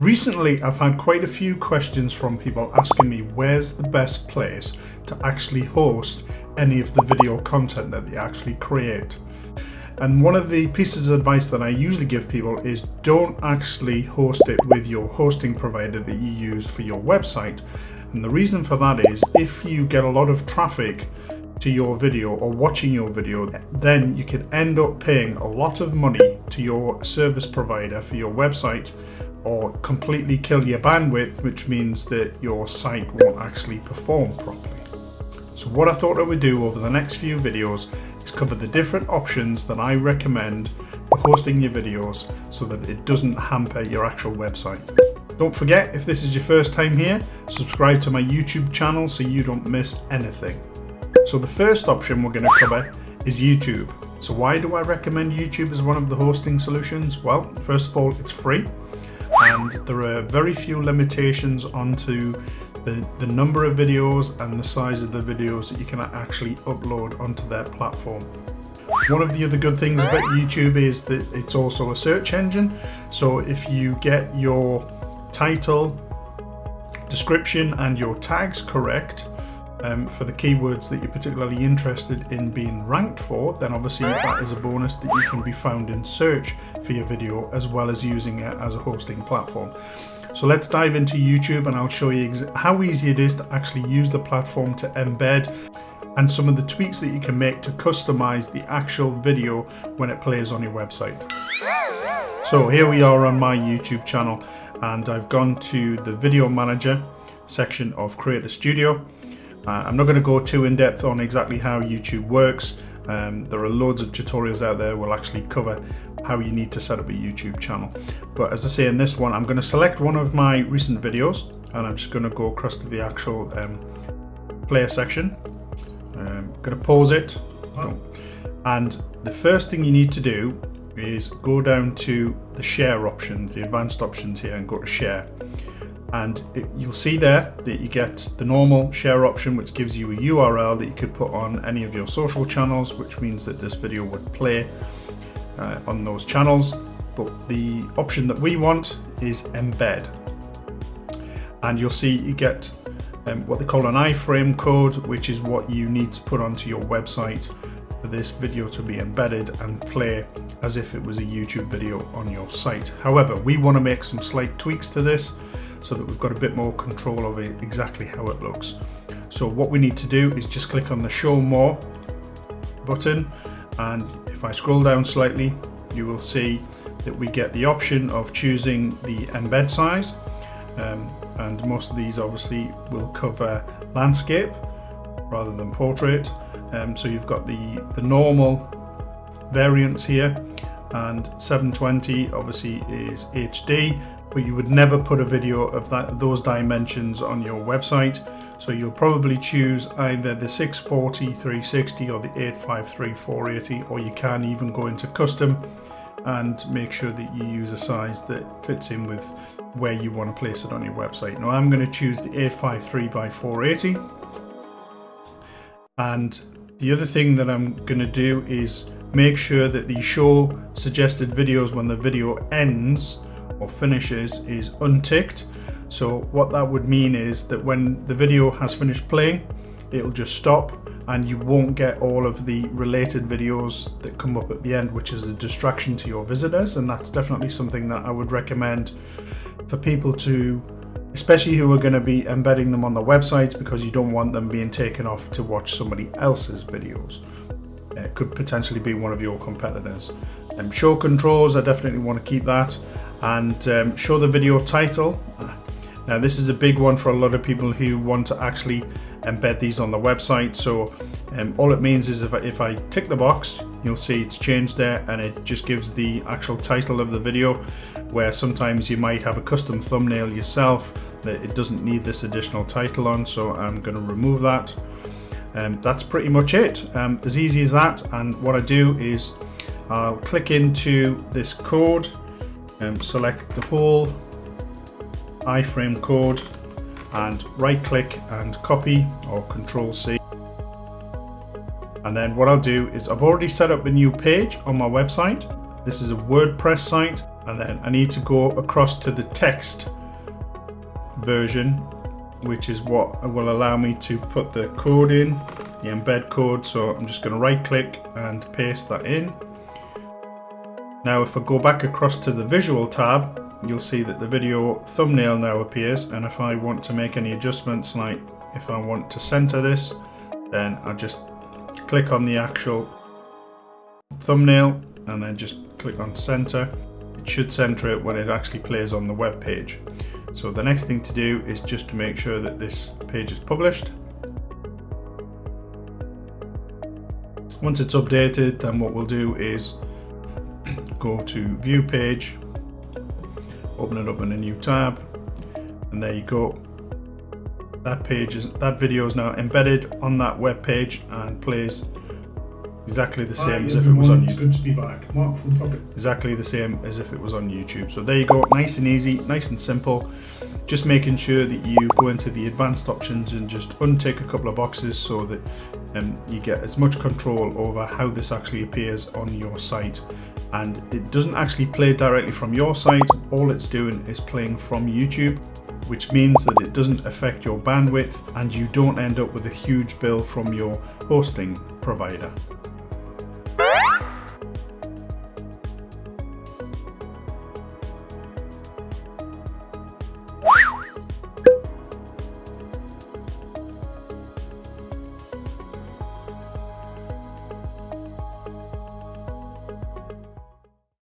Recently, I've had quite a few questions from people asking me where's the best place to actually host any of the video content that they actually create. And one of the pieces of advice that I usually give people is don't actually host it with your hosting provider that you use for your website. And the reason for that is if you get a lot of traffic to your video or watching your video, then you could end up paying a lot of money to your service provider for your website, or completely kill your bandwidth, which means that your site won't actually perform properly. So what I thought I would do over the next few videos is cover the different options that I recommend for hosting your videos so that it doesn't hamper your actual website. Don't forget, if this is your first time here, subscribe to my YouTube channel so you don't miss anything. So the first option we're going to cover is YouTube. So why do I recommend YouTube as one of the hosting solutions? Well, first of all, it's free. And there are very few limitations onto the number of videos and the size of the videos that you can actually upload onto their platform. One of the other good things about YouTube is that it's also a search engine. So if you get your title, description and your tags correct for the keywords that you're particularly interested in being ranked for, then obviously that is a bonus that you can be found in search for your video as well as using it as a hosting platform. So let's dive into YouTube and I'll show you how easy it is to actually use the platform to embed and some of the tweaks that you can make to customize the actual video when it plays on your website. So here we are on my YouTube channel and I've gone to the video manager section of Creator Studio. I'm not going to go too in depth on exactly how YouTube works. There are loads of tutorials out there will actually cover how you need to set up a YouTube channel. But as I say, in this one, I'm going to select one of my recent videos and I'm just going to go across to the actual player section. I'm going to pause it. And the first thing you need to do is go down to the share options, the advanced options here, and go to share. And you'll see there that you get the normal share option, which gives you a URL that you could put on any of your social channels, which means that this video would play on those channels. But the option that we want is embed. And you'll see you get what they call an iframe code, which is what you need to put onto your website for this video to be embedded and play as if it was a YouTube video on your site. However, we want to make some slight tweaks to this so that we've got a bit more control over exactly how it looks. So what we need to do is just click on the Show More button, and if I scroll down slightly, you will see that we get the option of choosing the embed size, and most of these obviously will cover landscape rather than portrait. So you've got the normal variants here, and 720 obviously is HD, but you would never put a video of those dimensions on your website. So you'll probably choose either the 640 360 or the 853 480, or you can even go into custom and make sure that you use a size that fits in with where you want to place it on your website. Now I'm going to choose the 853 by 480. And the other thing that I'm going to do is make sure that the show suggested videos when the video ends or finishes is unticked. So what that would mean is that when the video has finished playing, it'll just stop and you won't get all of the related videos that come up at the end, which is a distraction to your visitors. And that's definitely something that I would recommend for people to, especially who are going to be embedding them on the website, because you don't want them being taken off to watch somebody else's videos. It could potentially be one of your competitors. Show controls, I definitely want to keep that. And show the video title. Now this is a big one for a lot of people who want to actually embed these on the website. So all it means is if I tick the box, you'll see it's changed there, and it just gives the actual title of the video, where sometimes you might have a custom thumbnail yourself that it doesn't need this additional title on. So I'm going to remove that. That's pretty much it. As easy as that. And what I do is I'll click into this code and select the whole iframe code and right click and copy, or Control C. And then what I'll do is I've already set up a new page on my website. This is a WordPress site, and then I need to go across to the text version, which is what will allow me to put the code in, the embed code. So I'm just going to right click and paste that in. Now if I go back across to the visual tab, you'll see that the video thumbnail now appears, and if I want to make any adjustments, like if I want to center this, then I just click on the actual thumbnail and then just click on center. It should center it when it actually plays on the web page. So the next thing to do is just to make sure that this page is published. Once it's updated, then what we'll do is go to view page, open it up in a new tab, and there you go. That video is now embedded on that web page and plays exactly the same as if it was on YouTube. Good to be back. Mark from Pocket. Exactly the same as if it was on YouTube. So there you go, nice and easy, nice and simple. Just making sure that you go into the advanced options and just untick a couple of boxes so that you get as much control over how this actually appears on your site. And it doesn't actually play directly from your site. All it's doing is playing from YouTube, which means that it doesn't affect your bandwidth and you don't end up with a huge bill from your hosting provider.